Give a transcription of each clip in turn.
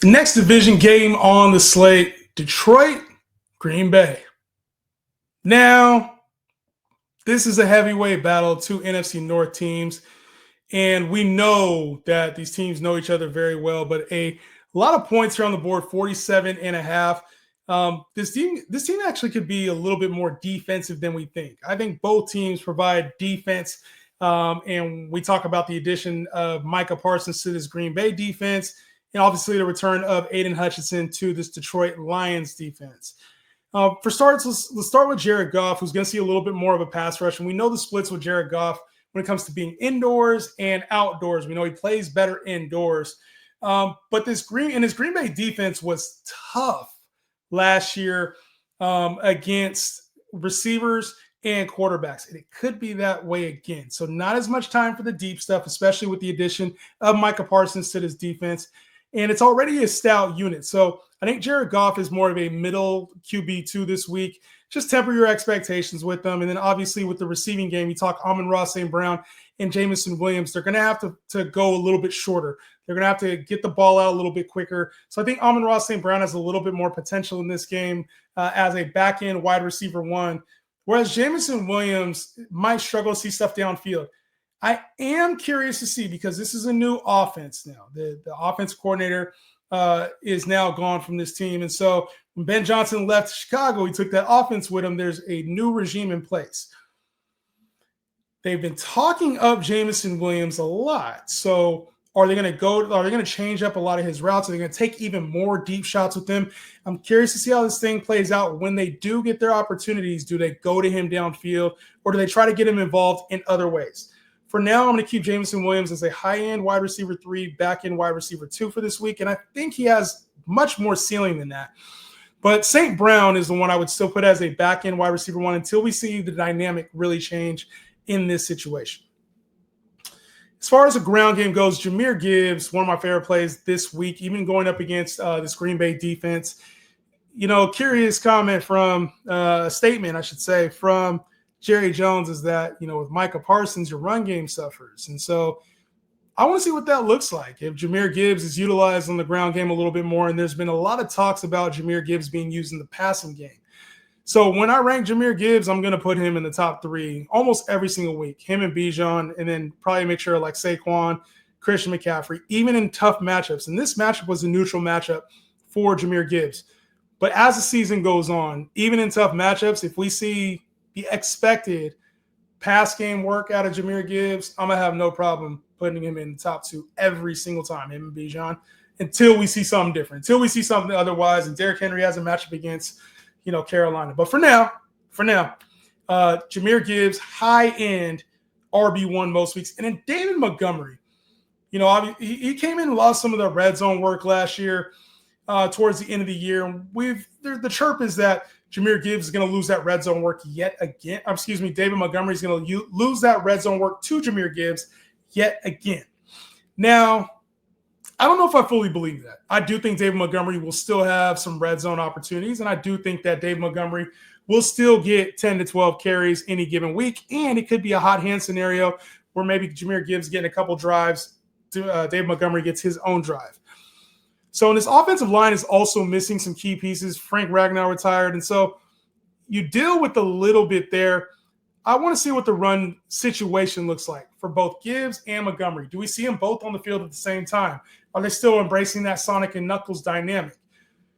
Next division game on the slate, Detroit, Green Bay. Now, this is a heavyweight battle, two NFC North teams, and we know that these teams know each other very well, but a lot of points here on the board, 47 and a half. This team actually could be a little bit more defensive than we think. I think both teams provide defense, and we talk about the addition of Micah Parsons to this Green Bay defense, and obviously the return of Aiden Hutchinson to this Detroit Lions defense. For starts, let's start with Jared Goff, who's going to see a little bit more of a pass rush. And we know the splits with Jared Goff when it comes to being indoors and outdoors. We know he plays better indoors. But this Green Bay defense was tough last year against receivers and quarterbacks. And it could be that way again. So not as much time for the deep stuff, especially with the addition of Micah Parsons to this defense. And it's already a stout unit. So I think Jared Goff is more of a middle QB2 this week. Just temper your expectations with them. And then obviously with the receiving game, you talk Amon-Ra St. Brown and Jameson Williams. They're going to have to go a little bit shorter. They're going to have to get the ball out a little bit quicker. So I think Amon-Ra St. Brown has a little bit more potential in this game as a back-end wide receiver one, whereas Jameson Williams might struggle to see stuff downfield. I am curious to see, because this is a new offense now. The offense coordinator is now gone from this team. And so when Ben Johnson left Chicago, he took that offense with him. There's a new regime in place. They've been talking up Jameson Williams a lot. So are they going to change up a lot of his routes? Are they going to take even more deep shots with him? I'm curious to see how this thing plays out. When they do get their opportunities, do they go to him downfield, or do they try to get him involved in other ways? For now, I'm going to keep Jameson Williams as a high-end wide receiver 3, back-end wide receiver 2 for this week, and I think he has much more ceiling than that. But St. Brown is the one I would still put as a back-end wide receiver 1 until we see the dynamic really change in this situation. As far as the ground game goes, Jahmyr Gibbs, one of my favorite plays this week, even going up against this Green Bay defense. Curious comment from a statement, I should say, from Jerry Jones is that, with Micah Parsons, your run game suffers. And so I want to see what that looks like if Jahmyr Gibbs is utilized on the ground game a little bit more. And there's been a lot of talks about Jahmyr Gibbs being used in the passing game. So when I rank Jahmyr Gibbs, I'm going to put him in the top 3 almost every single week, him and Bijan, and then probably make sure like Saquon, Christian McCaffrey, even in tough matchups. And this matchup was a neutral matchup for Jahmyr Gibbs. But as the season goes on, even in tough matchups, if we see the expected pass game work out of Jahmyr Gibbs, I'm going to have no problem putting him in the top 2 every single time, him and Bijan, until we see something different, until we see something otherwise, and Derrick Henry has a matchup against, Carolina. But for now, Jahmyr Gibbs, high-end RB1 most weeks. And then David Montgomery, he came in and lost some of the red zone work last year towards the end of the year. And the chirp is that Jahmyr Gibbs is going to lose that red zone work yet again. David Montgomery is going to lose that red zone work to Jahmyr Gibbs yet again. Now, I don't know if I fully believe that. I do think David Montgomery will still have some red zone opportunities, and I do think that David Montgomery will still get 10 to 12 carries any given week, and it could be a hot hand scenario where maybe Jahmyr Gibbs getting a couple drives, David Montgomery gets his own drive. So this offensive line is also missing some key pieces. Frank Ragnow retired, and so you deal with a little bit there. I want to see what the run situation looks like for both Gibbs and Montgomery. Do we see them both on the field at the same time? Are they still embracing that Sonic and Knuckles dynamic?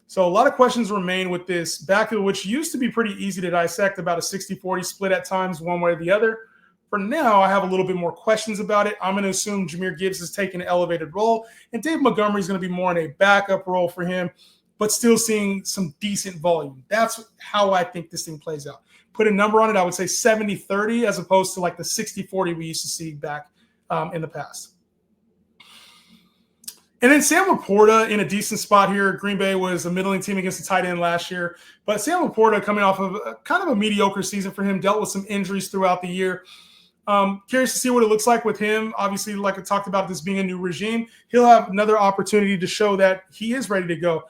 So a lot of questions remain with this backfield, which used to be pretty easy to dissect, about a 60-40 split at times, one way or the other. For now, I have a little bit more questions about it. I'm going to assume Jahmyr Gibbs is taking an elevated role, and Dave Montgomery is going to be more in a backup role for him, but still seeing some decent volume. That's how I think this thing plays out. Put a number on it, I would say 70-30 as opposed to like the 60-40 we used to see back in the past. And then Sam Laporta in a decent spot here. Green Bay was a middling team against the tight end last year. But Sam Laporta coming off of kind of a mediocre season for him, dealt with some injuries throughout the year. Curious to see what it looks like with him. Obviously, like I talked about, this being a new regime, he'll have another opportunity to show that he is ready to go.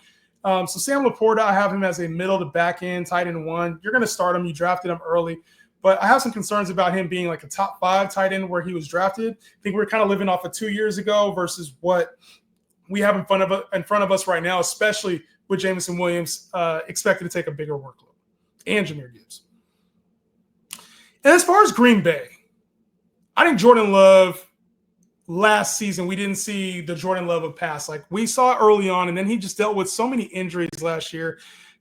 So Sam Laporta, I have him as a middle to back end tight end 1. You're going to start him. You drafted him early. But I have some concerns about him being like a top 5 tight end where he was drafted. I think we're kind of living off of 2 years ago versus what we have in front of us right now, especially with Jameson Williams expected to take a bigger workload, and Jahmyr Gibbs. And as far as Green Bay, I think Jordan Love, last season, we didn't see the Jordan Love of past. Like we saw early on, and then he just dealt with so many injuries last year,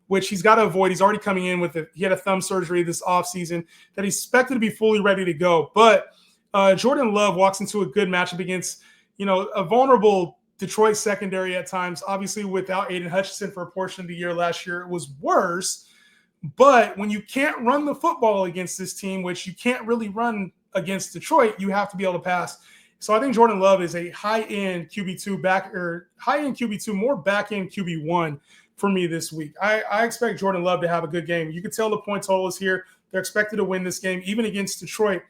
which he's got to avoid. He's already coming in with it. He had a thumb surgery this offseason that he's expected to be fully ready to go. But Jordan Love walks into a good matchup against, a vulnerable Detroit secondary at times. Obviously, without Aiden Hutchinson for a portion of the year last year, it was worse. But when you can't run the football against this team, which you can't really run against Detroit, you have to be able to pass. So I think Jordan Love is a high-end QB2 more back-end QB1 for me this week. I expect Jordan Love to have a good game. You can tell the point total is here. They're expected to win this game, even against Detroit.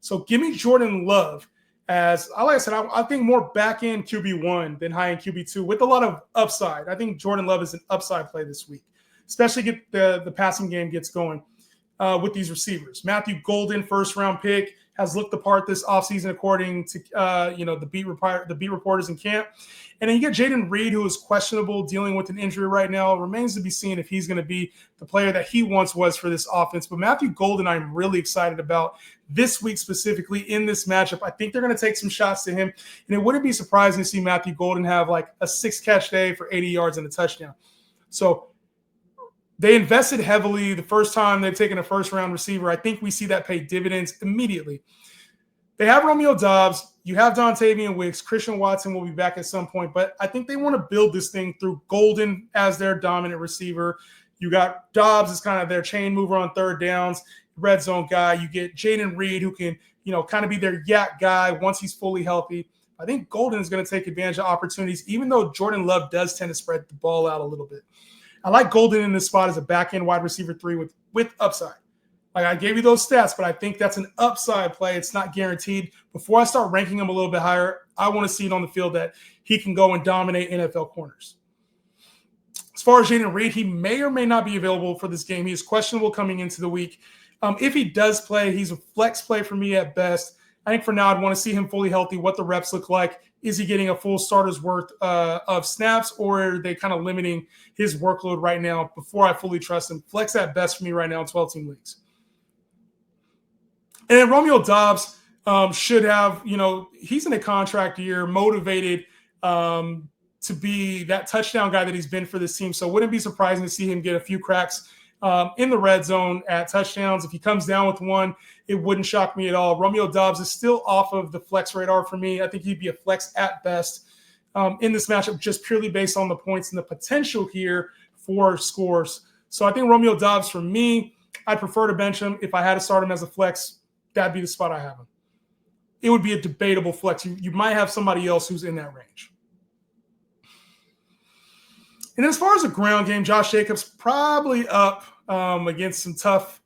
So give me Jordan Love as, like I said, I think more back-end QB1 than high-end QB2 with a lot of upside. I think Jordan Love is an upside play this week, especially get the passing game gets going with these receivers. Matthew Golden, first-round pick, has looked the part this offseason according to the beat reporters in camp. And then you get Jaden Reed, who is questionable, dealing with an injury right now. It remains to be seen if he's going to be the player that he once was for this offense. But Matthew Golden, I'm really excited about this week specifically in this matchup. I think they're going to take some shots to him. And it wouldn't be surprising to see Matthew Golden have like a 6-catch day for 80 yards and a touchdown. So they invested heavily the first time they've taken a first-round receiver. I think we see that pay dividends immediately. They have Romeo Doubs. You have Dontavian Wicks. Christian Watson will be back at some point. But I think they want to build this thing through Golden as their dominant receiver. You got Doubs as kind of their chain mover on third downs, red zone guy. You get Jaden Reed, who can, kind of be their yak guy once he's fully healthy. I think Golden is going to take advantage of opportunities, even though Jordan Love does tend to spread the ball out a little bit. I like Golden in this spot as a back-end wide receiver 3 with upside. Like I gave you those stats, but I think that's an upside play. It's not guaranteed. Before I start ranking him a little bit higher, I want to see it on the field that he can go and dominate NFL corners. As far as Jaden Reed, he may or may not be available for this game. He is questionable coming into the week. If he does play, he's a flex play for me at best. I think for now I'd want to see him fully healthy, what the reps look like. Is he getting a full starter's worth of snaps, or are they kind of limiting his workload right now before I fully trust him? Flex at best for me right now in 12-team leagues. And then Romeo Doubs should have, he's in a contract year, motivated to be that touchdown guy that he's been for this team. So it wouldn't be surprising to see him get a few cracks in the red zone at touchdowns. If he comes down with one, it wouldn't shock me at all. Romeo Doubs is still off of the flex radar for me. I think he'd be a flex at best in this matchup, just purely based on the points and the potential here for scores. So I think Romeo Doubs, for me, I'd prefer to bench him. If I had to start him as a flex, that'd be the spot I have him. It would be a debatable flex. You might have somebody else who's in that range. And as far as the ground game, Josh Jacobs probably up against some tough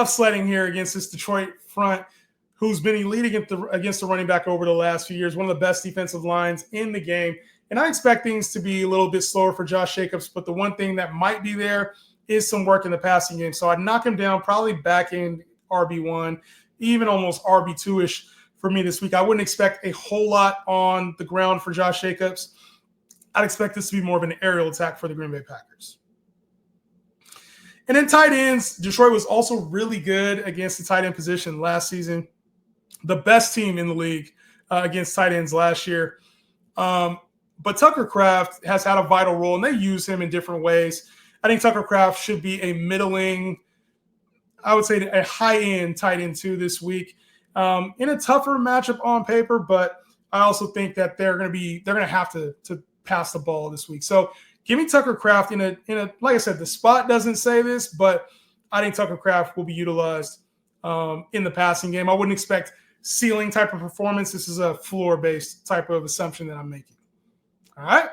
sledding here against this Detroit front, who's been elite against the running back over the last few years, one of the best defensive lines in the game. And I expect things to be a little bit slower for Josh Jacobs, but the one thing that might be there is some work in the passing game. So I'd knock him down, probably back in RB1, even almost RB2-ish for me this week. I wouldn't expect a whole lot on the ground for Josh Jacobs. I'd expect this to be more of an aerial attack for the Green Bay Packers. And then tight ends, Detroit was also really good against the tight end position last season. The best team in the league against tight ends last year. But Tucker Kraft has had a vital role, and they use him in different ways. I think Tucker Kraft should be a middling, I would say a high-end tight end too this week. In a tougher matchup on paper, but I also think that they're going to have to pass the ball this week. So give me Tucker Kraft in a like I said, the spot doesn't say this, but I think Tucker Kraft will be utilized in the passing game. I wouldn't expect ceiling type of performance. This is a floor-based type of assumption that I'm making. All right.